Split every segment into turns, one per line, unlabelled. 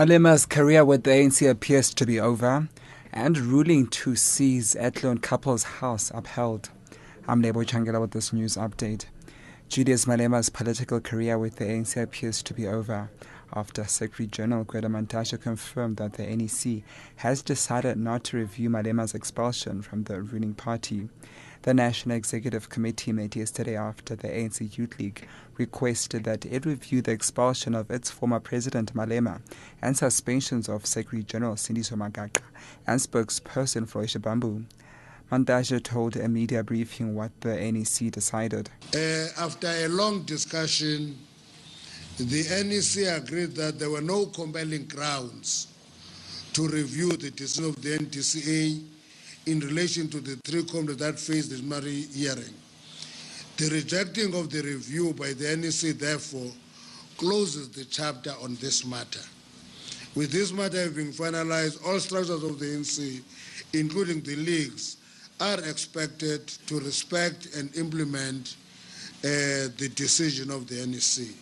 Malema's career with the ANC appears to be over, and ruling to seize Athlone couple's house upheld. I'm Lebo Changela with this news update. Julius Malema's political career with the ANC appears to be over after Secretary General Gwede Mantashe confirmed that the NEC has decided not to review Malema's expulsion from the ruling party. The National Executive Committee met yesterday after the ANC Youth League requested that it review the expulsion of its former president Malema and suspensions of Secretary General Sindiso Magaqa and spokesperson Floyd Bambu. Mantashe told a media briefing what the NEC decided.
After a long discussion, the NEC agreed that there were no compelling grounds to review the decision of the NTCA in relation to the three companies that faced this Mari hearing. The rejecting of the review by the NEC, therefore, closes the chapter on this matter. With this matter having finalized, all structures of the NEC, including the leagues, are expected to respect and implement the decision of the NEC.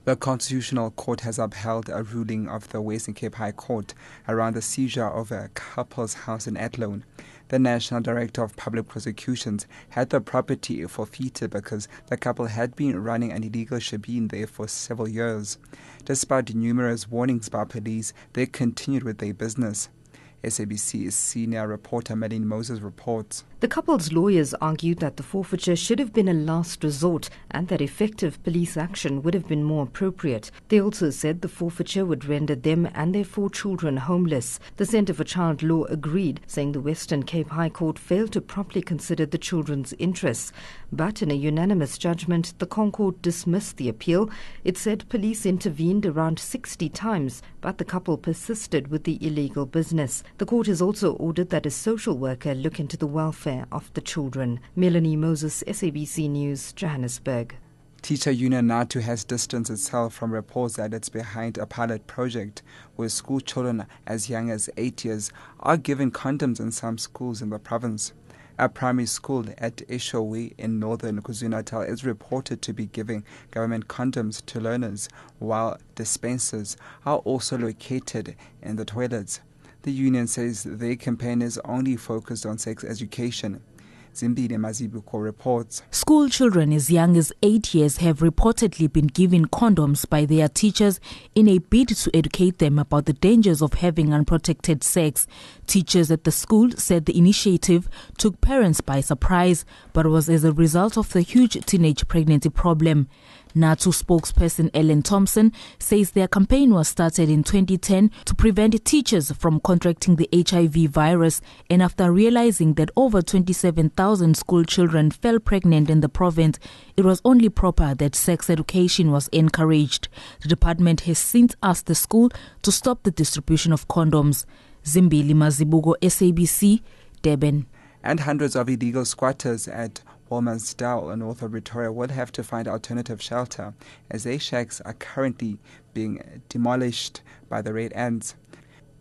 The Constitutional Court has upheld a ruling of the Western Cape High Court around the seizure of a couple's house in Athlone. The National Director of Public Prosecutions had the property forfeited because the couple had been running an illegal shebeen there for several years. Despite numerous warnings by police, they continued with their business. SABC's senior reporter Melanie Moses reports.
The couple's lawyers argued that the forfeiture should have been a last resort and that effective police action would have been more appropriate. They also said the forfeiture would render them and their 4 children homeless. The Centre for Child Law agreed, saying the Western Cape High Court failed to properly consider the children's interests. But in a unanimous judgment, the Concourt dismissed the appeal. It said police intervened around 60 times, but the couple persisted with the illegal business. The court has also ordered that a social worker look into the welfare of the children. Melanie Moses, SABC News, Johannesburg.
Teacher Union NATO has distanced itself from reports that it's behind a pilot project where school children as young as 8 years are given condoms in some schools in the province. A primary school at Eshowe in northern KwaZulu-Natal is reported to be giving government condoms to learners, while dispensers are also located in the toilets. The union says their campaign is only focused on sex education. Zimbili Mazibuko reports.
School children as young as 8 years have reportedly been given condoms by their teachers in a bid to educate them about the dangers of having unprotected sex. Teachers at the school said the initiative took parents by surprise, but was as a result of the huge teenage pregnancy problem. NATO spokesperson Ellen Thompson says their campaign was started in 2010 to prevent teachers from contracting the HIV virus, and after realizing that over 27,000 school children fell pregnant in the province, it was only proper that sex education was encouraged. The department has since asked the school to stop the distribution of condoms. Zimbili Mazibuko, SABC, Durban.
And hundreds of illegal squatters at Walmansdale, north of Pretoria, will have to find alternative shelter as their shacks are currently being demolished by the red ants.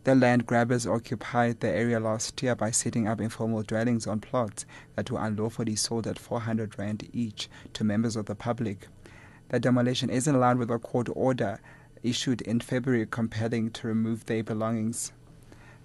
The land grabbers occupied the area last year by setting up informal dwellings on plots that were unlawfully sold at 400 rand each to members of the public. The demolition is in line with a court order issued in February compelling to remove their belongings.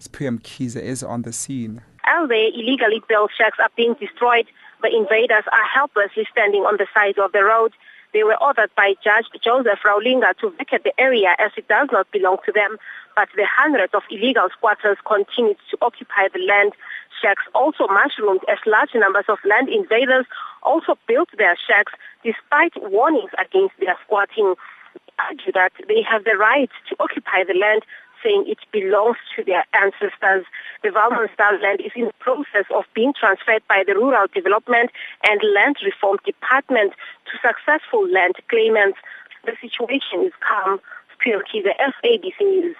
Spuyam Kiza is on the scene.
As the illegally built shacks are being destroyed, the invaders are helplessly standing on the side of the road. They were ordered by Judge Joseph Raulinga to vacate the area as it does not belong to them, but the hundreds of illegal squatters continued to occupy the land. Shacks also mushroomed as large numbers of land invaders also built their shacks despite warnings against their squatting. They argue that they have the right to occupy the land, saying it belongs to their ancestors. The Walmansdale land is in the process of being transferred by the Rural Development and Land Reform Department to successful land claimants. The situation is calm. Spuyam Kiza, SABC News.